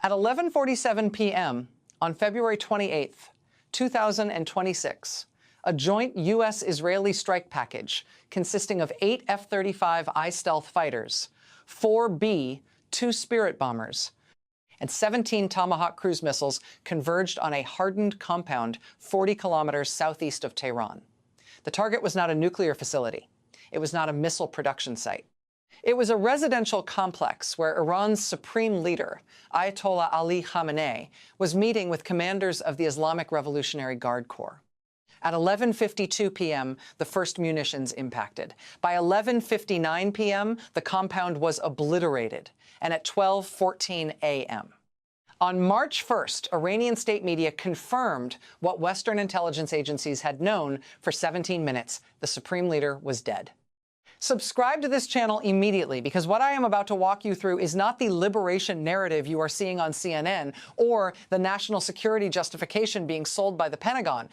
At 11:47 p.m. on February 28, 2026, a joint U.S.-Israeli strike package consisting of 8 F-35I stealth fighters, 4 B, 2 Spirit bombers, and 17 Tomahawk cruise missiles converged on a hardened compound 40 kilometers southeast of Tehran. The target was not a nuclear facility. It was not a missile production site. It was a residential complex where Iran's supreme leader, Ayatollah Ali Khamenei, was meeting with commanders of the Islamic Revolutionary Guard Corps. At 11:52 p.m., the first munitions impacted. By 11:59 p.m., the compound was obliterated, and at 12:14 a.m. On March 1st, Iranian state media confirmed what Western intelligence agencies had known for 17 minutes. The supreme leader was dead. Subscribe to this channel immediately, because what I am about to walk you through is not the liberation narrative you are seeing on CNN or the national security justification being sold by the Pentagon.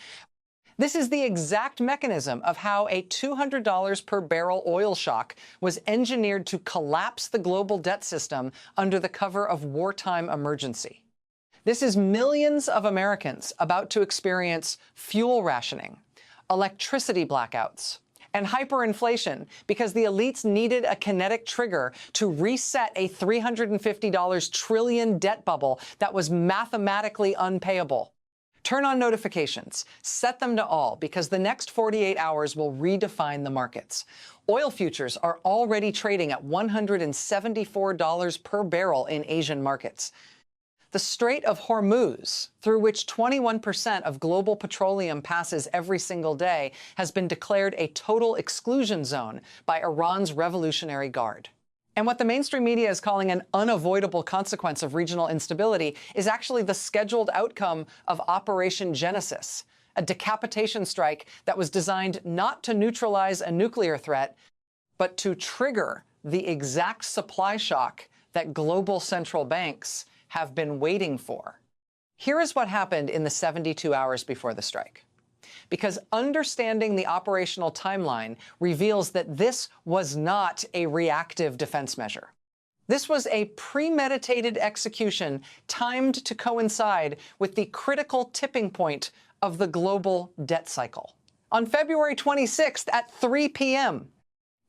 This is the exact mechanism of how a $200 per barrel oil shock was engineered to collapse the global debt system under the cover of wartime emergency. This is millions of Americans about to experience fuel rationing, electricity blackouts, and hyperinflation because the elites needed a kinetic trigger to reset a $350 trillion debt bubble that was mathematically unpayable. Turn on notifications, set them to all, because the next 48 hours will redefine the markets. Oil futures are already trading at $174 per barrel in Asian markets. The Strait of Hormuz, through which 21% of global petroleum passes every single day, has been declared a total exclusion zone by Iran's Revolutionary Guard. And what the mainstream media is calling an unavoidable consequence of regional instability is actually the scheduled outcome of Operation Genesis, a decapitation strike that was designed not to neutralize a nuclear threat, but to trigger the exact supply shock that global central banks have been waiting for. Here is what happened in the 72 hours before the strike. Because understanding the operational timeline reveals that this was not a reactive defense measure. This was a premeditated execution timed to coincide with the critical tipping point of the global debt cycle. On February 26th at 3 p.m.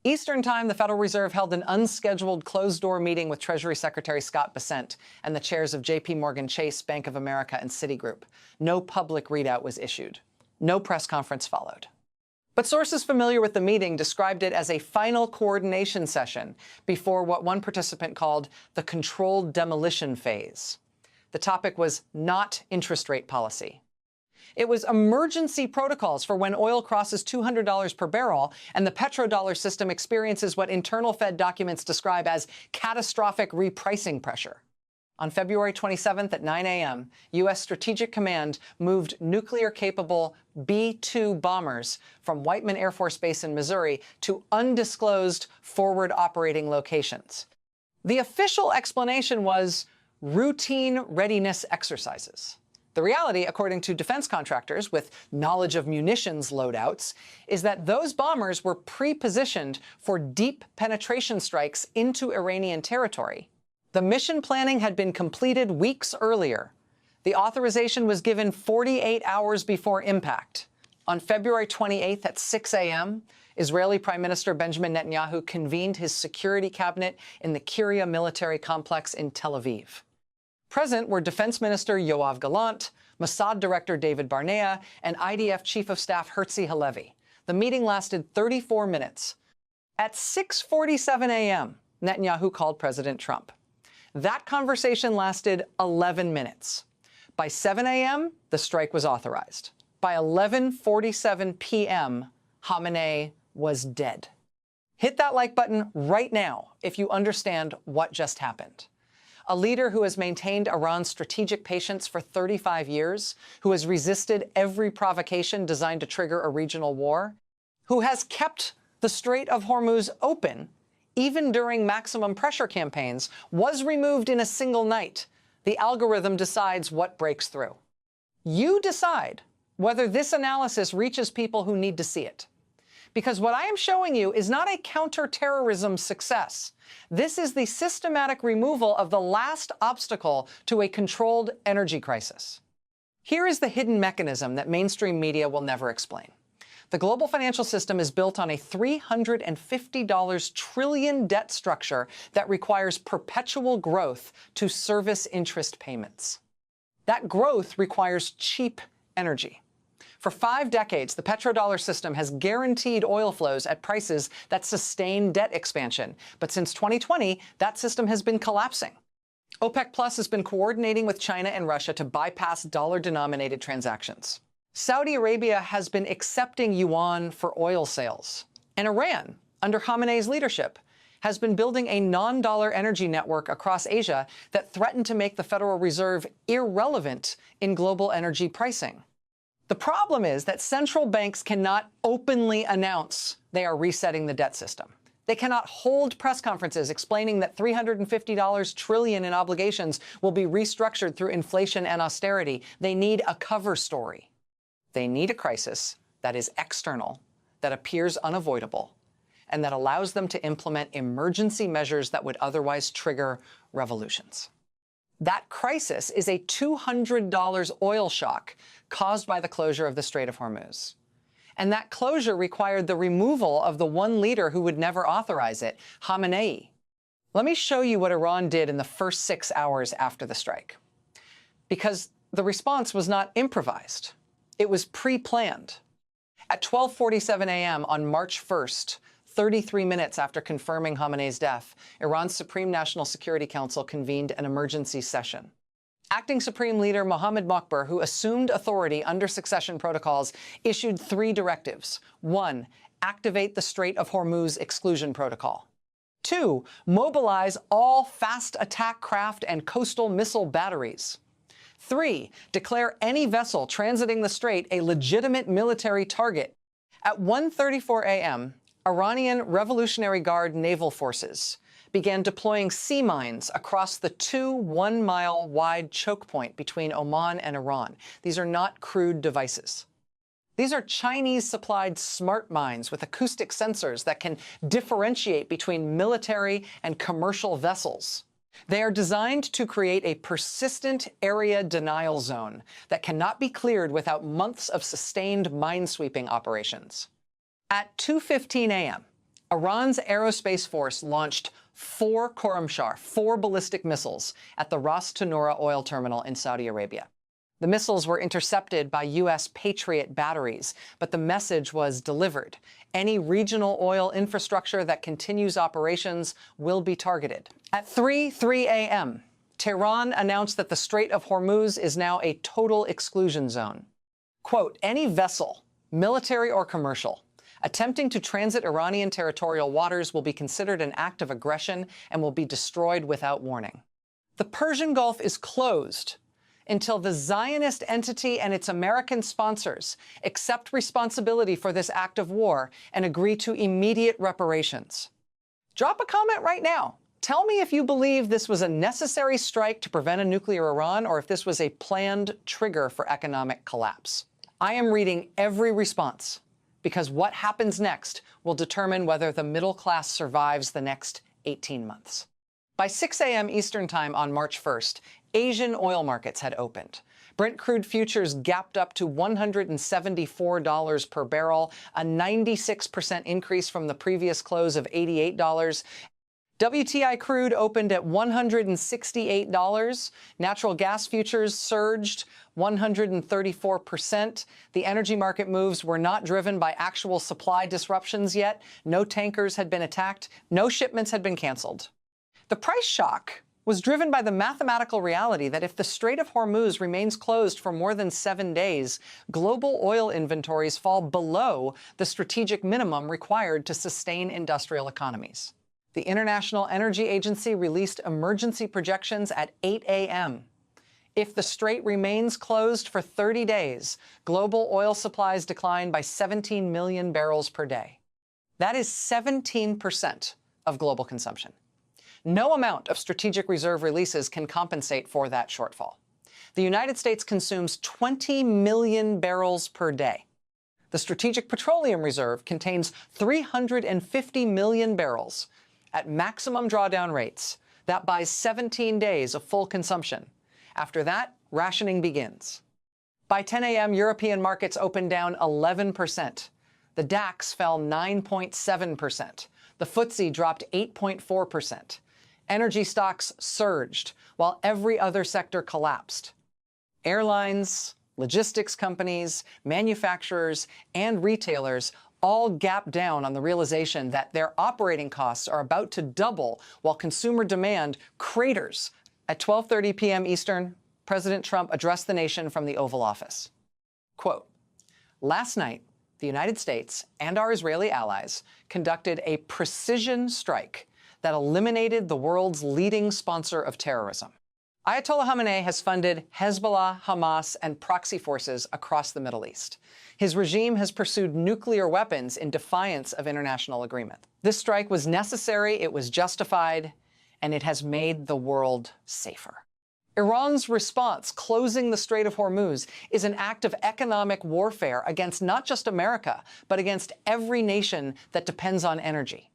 Eastern Time, the Federal Reserve held an unscheduled closed-door meeting with Treasury Secretary Scott Bessent and the chairs of JPMorgan Chase, Bank of America, and Citigroup. No public readout was issued. No press conference followed. But sources familiar with the meeting described it as a final coordination session before what one participant called the controlled demolition phase. The topic was not interest rate policy. It was emergency protocols for when oil crosses $200 per barrel and the petrodollar system experiences what internal Fed documents describe as catastrophic repricing pressure. On February 27th at 9 a.m., U.S. Strategic Command moved nuclear-capable B-2 bombers from Whiteman Air Force Base in Missouri to undisclosed forward operating locations. The official explanation was routine readiness exercises. The reality, according to defense contractors with knowledge of munitions loadouts, is that those bombers were pre-positioned for deep penetration strikes into Iranian territory. The mission planning had been completed weeks earlier. The authorization was given 48 hours before impact. On February 28th at 6 a.m., Israeli Prime Minister Benjamin Netanyahu convened his security cabinet in the Kiryat military complex in Tel Aviv. Present were Defense Minister Yoav Gallant, Mossad Director David Barnea, and IDF Chief of Staff Herzi Halevi. The meeting lasted 34 minutes. At 6:47 a.m., Netanyahu called President Trump. That conversation lasted 11 minutes. By 7 a.m., the strike was authorized. By 11:47 p.m., Khamenei was dead. Hit that like button right now if you understand what just happened. A leader who has maintained Iran's strategic patience for 35 years, who has resisted every provocation designed to trigger a regional war, who has kept the Strait of Hormuz open, even during maximum pressure campaigns, was removed in a single night. The algorithm decides what breaks through. You decide whether this analysis reaches people who need to see it. Because what I am showing you is not a counterterrorism success. This is the systematic removal of the last obstacle to a controlled energy crisis. Here is the hidden mechanism that mainstream media will never explain. The global financial system is built on a $350 trillion debt structure that requires perpetual growth to service interest payments. That growth requires cheap energy. For 5 decades, the petrodollar system has guaranteed oil flows at prices that sustain debt expansion. But since 2020, that system has been collapsing. OPEC Plus has been coordinating with China and Russia to bypass dollar-denominated transactions. Saudi Arabia has been accepting yuan for oil sales. And Iran, under Khamenei's leadership, has been building a non-dollar energy network across Asia that threatened to make the Federal Reserve irrelevant in global energy pricing. The problem is that central banks cannot openly announce they are resetting the debt system. They cannot hold press conferences explaining that $350 trillion in obligations will be restructured through inflation and austerity. They need a cover story. They need a crisis that is external, that appears unavoidable, and that allows them to implement emergency measures that would otherwise trigger revolutions. That crisis is a $200 oil shock caused by the closure of the Strait of Hormuz. And that closure required the removal of the one leader who would never authorize it, Khamenei. Let me show you what Iran did in the first 6 hours after the strike. Because the response was not improvised. It was pre-planned. At 12:47 a.m. on March 1st, 33 minutes after confirming Khamenei's death, Iran's Supreme National Security Council convened an emergency session. Acting Supreme Leader Mohammad Mokhber, who assumed authority under succession protocols, issued 3 directives. 1, activate the Strait of Hormuz exclusion protocol. 2, mobilize all fast attack craft and coastal missile batteries. 3, declare any vessel transiting the strait a legitimate military target. At 1:34 a.m., Iranian Revolutionary Guard naval forces began deploying sea mines across the 2 one-mile-wide choke point between Oman and Iran. These are not crude devices. These are Chinese-supplied smart mines with acoustic sensors that can differentiate between military and commercial vessels. They are designed to create a persistent area denial zone that cannot be cleared without months of sustained minesweeping operations. At 2:15 a.m., Iran's aerospace force launched 4 Khorramshahr, 4 ballistic missiles, at the Ras Tanura oil terminal in Saudi Arabia. The missiles were intercepted by U.S. Patriot batteries, but the message was delivered. Any regional oil infrastructure that continues operations will be targeted. At 3:03 a.m., Tehran announced that the Strait of Hormuz is now a total exclusion zone. Quote, any vessel, military or commercial, attempting to transit Iranian territorial waters will be considered an act of aggression and will be destroyed without warning. The Persian Gulf is closed until the Zionist entity and its American sponsors accept responsibility for this act of war and agree to immediate reparations. Drop a comment right now. Tell me if you believe this was a necessary strike to prevent a nuclear Iran or if this was a planned trigger for economic collapse. I am reading every response because what happens next will determine whether the middle class survives the next 18 months. By 6 a.m. Eastern Time on March 1st, Asian oil markets had opened. Brent crude futures gapped up to $174 per barrel, a 96% increase from the previous close of $88. WTI crude opened at $168. Natural gas futures surged 134%. The energy market moves were not driven by actual supply disruptions yet. No tankers had been attacked. No shipments had been canceled. The price shock was driven by the mathematical reality that if the Strait of Hormuz remains closed for more than 7 days, global oil inventories fall below the strategic minimum required to sustain industrial economies. The International Energy Agency released emergency projections at 8 a.m. If the strait remains closed for 30 days, global oil supplies decline by 17 million barrels per day. That is 17% of global consumption. No amount of strategic reserve releases can compensate for that shortfall. The United States consumes 20 million barrels per day. The Strategic Petroleum Reserve contains 350 million barrels at maximum drawdown rates. That buys 17 days of full consumption. After that, rationing begins. By 10 a.m., European markets opened down 11%. The DAX fell 9.7%. The FTSE dropped 8.4%. Energy stocks surged, while every other sector collapsed. Airlines, logistics companies, manufacturers, and retailers all gapped down on the realization that their operating costs are about to double while consumer demand craters. At 12:30 p.m. Eastern, President Trump addressed the nation from the Oval Office. Quote, "Last night, the United States and our Israeli allies conducted a precision strike that eliminated the world's leading sponsor of terrorism. Ayatollah Khamenei has funded Hezbollah, Hamas, and proxy forces across the Middle East. His regime has pursued nuclear weapons in defiance of international agreement. This strike was necessary, it was justified, and it has made the world safer." Iran's response, closing the Strait of Hormuz, is an act of economic warfare against not just America, but against every nation that depends on energy.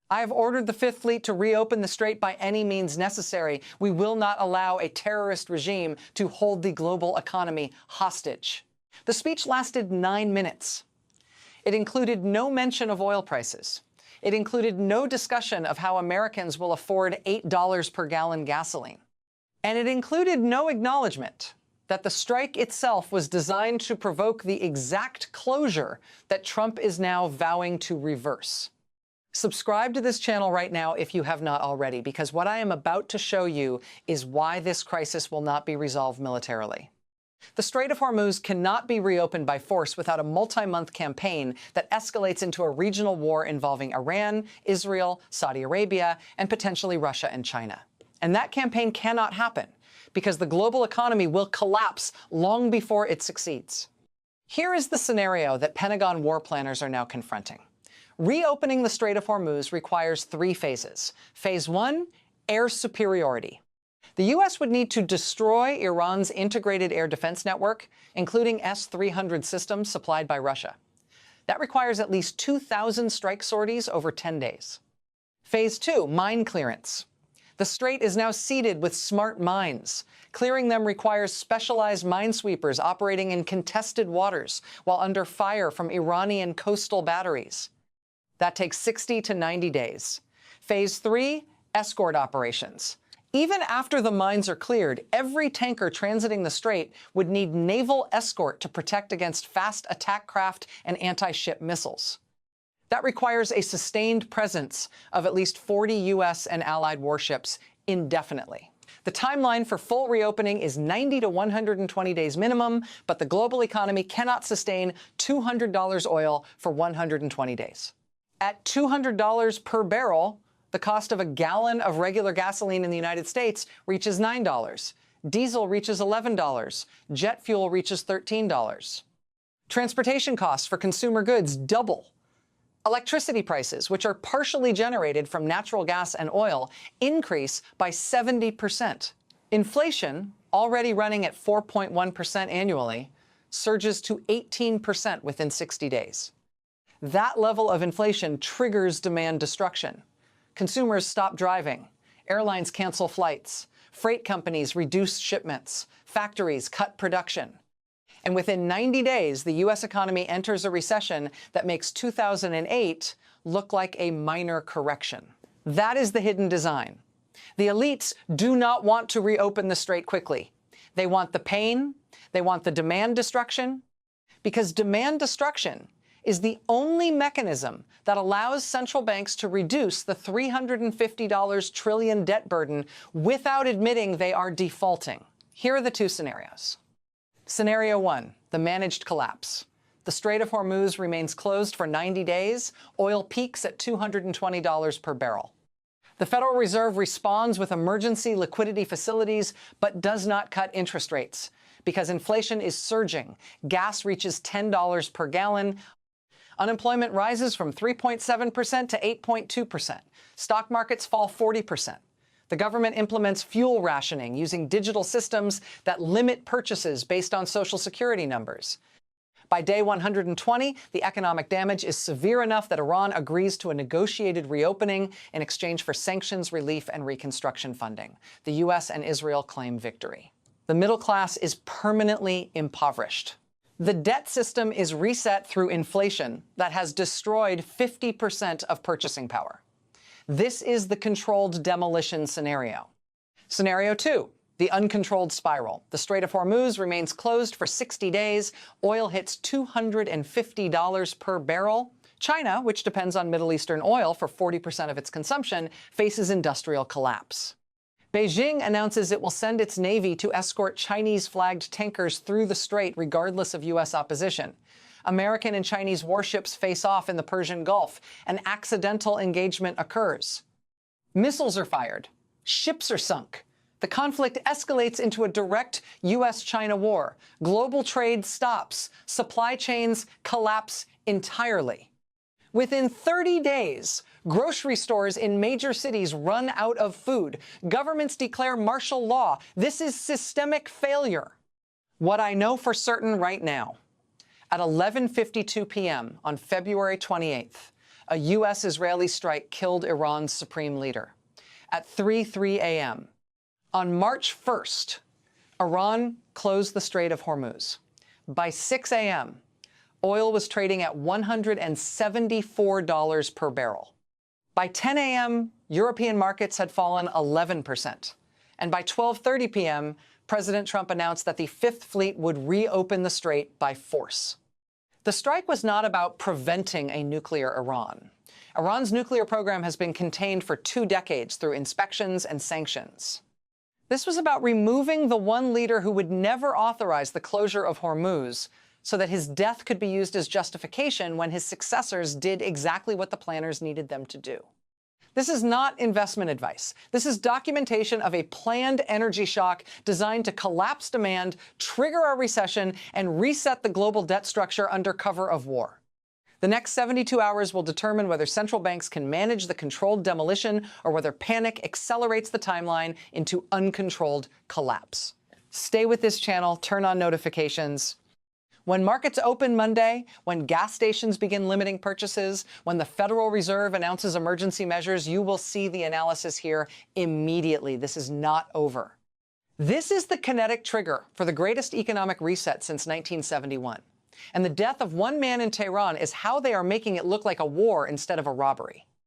"I have ordered the Fifth Fleet to reopen the strait by any means necessary. We will not allow a terrorist regime to hold the global economy hostage." The speech lasted 9 minutes. It included no mention of oil prices. It included no discussion of how Americans will afford $8 per gallon gasoline. And it included no acknowledgement that the strike itself was designed to provoke the exact closure that Trump is now vowing to reverse. Subscribe to this channel right now if you have not already, because what I am about to show you is why this crisis will not be resolved militarily. The Strait of Hormuz cannot be reopened by force without a multi-month campaign that escalates into a regional war involving Iran, Israel, Saudi Arabia, and potentially Russia and China. And that campaign cannot happen because the global economy will collapse long before it succeeds. Here is the scenario that Pentagon war planners are now confronting. Reopening the Strait of Hormuz requires 3 phases. Phase 1, air superiority. The U.S. would need to destroy Iran's integrated air defense network, including S-300 systems supplied by Russia. That requires at least 2,000 strike sorties over 10 days. Phase 2, mine clearance. The strait is now seeded with smart mines. Clearing them requires specialized minesweepers operating in contested waters while under fire from Iranian coastal batteries. That takes 60 to 90 days. Phase 3, escort operations. Even after the mines are cleared, every tanker transiting the strait would need naval escort to protect against fast attack craft and anti-ship missiles. That requires a sustained presence of at least 40 U.S. and allied warships indefinitely. The timeline for full reopening is 90 to 120 days minimum, but the global economy cannot sustain $200 oil for 120 days. At $200 per barrel, the cost of a gallon of regular gasoline in the United States reaches $9. Diesel reaches $11. Jet fuel reaches $13. Transportation costs for consumer goods double. Electricity prices, which are partially generated from natural gas and oil, increase by 70%. Inflation, already running at 4.1% annually, surges to 18% within 60 days. That level of inflation triggers demand destruction. Consumers stop driving. Airlines cancel flights. Freight companies reduce shipments. Factories cut production. And within 90 days, the U.S. economy enters a recession that makes 2008 look like a minor correction. That is the hidden design. The elites do not want to reopen the strait quickly. They want the pain. They want the demand destruction. Because demand destruction is the only mechanism that allows central banks to reduce the $350 trillion debt burden without admitting they are defaulting. Here are the 2 scenarios. Scenario 1, the managed collapse. The Strait of Hormuz remains closed for 90 days. Oil peaks at $220 per barrel. The Federal Reserve responds with emergency liquidity facilities, but does not cut interest rates because inflation is surging. Gas reaches $10 per gallon. Unemployment rises from 3.7% to 8.2%. Stock markets fall 40%. The government implements fuel rationing using digital systems that limit purchases based on Social Security numbers. By day 120, the economic damage is severe enough that Iran agrees to a negotiated reopening in exchange for sanctions, relief, and reconstruction funding. The U.S. and Israel claim victory. The middle class is permanently impoverished. The debt system is reset through inflation that has destroyed 50% of purchasing power. This is the controlled demolition scenario. Scenario 2. The uncontrolled spiral. The Strait of Hormuz remains closed for 60 days. Oil hits $250 per barrel. China, which depends on Middle Eastern oil for 40% of its consumption, faces industrial collapse. Beijing announces it will send its navy to escort Chinese-flagged tankers through the strait regardless of U.S. opposition. American and Chinese warships face off in the Persian Gulf. An accidental engagement occurs. Missiles are fired. Ships are sunk. The conflict escalates into a direct U.S.-China war. Global trade stops. Supply chains collapse entirely. Within 30 days, grocery stores in major cities run out of food. Governments declare martial law. This is systemic failure. What I know for certain right now, at 11:52 p.m. on February 28th, a U.S.-Israeli strike killed Iran's supreme leader. At 3:03 a.m., on March 1st, Iran closed the Strait of Hormuz. By 6 a.m., oil was trading at $174 per barrel. By 10 a.m., European markets had fallen 11%. And by 12:30 p.m., President Trump announced that the Fifth Fleet would reopen the strait by force. The strike was not about preventing a nuclear Iran. Iran's nuclear program has been contained for 2 decades through inspections and sanctions. This was about removing the one leader who would never authorize the closure of Hormuz so that his death could be used as justification when his successors did exactly what the planners needed them to do. This is not investment advice. This is documentation of a planned energy shock designed to collapse demand, trigger a recession, and reset the global debt structure under cover of war. The next 72 hours will determine whether central banks can manage the controlled demolition or whether panic accelerates the timeline into uncontrolled collapse. Stay with this channel, turn on notifications. When markets open Monday, when gas stations begin limiting purchases, when the Federal Reserve announces emergency measures, you will see the analysis here immediately. This is not over. This is the kinetic trigger for the greatest economic reset since 1971. And the death of one man in Tehran is how they are making it look like a war instead of a robbery.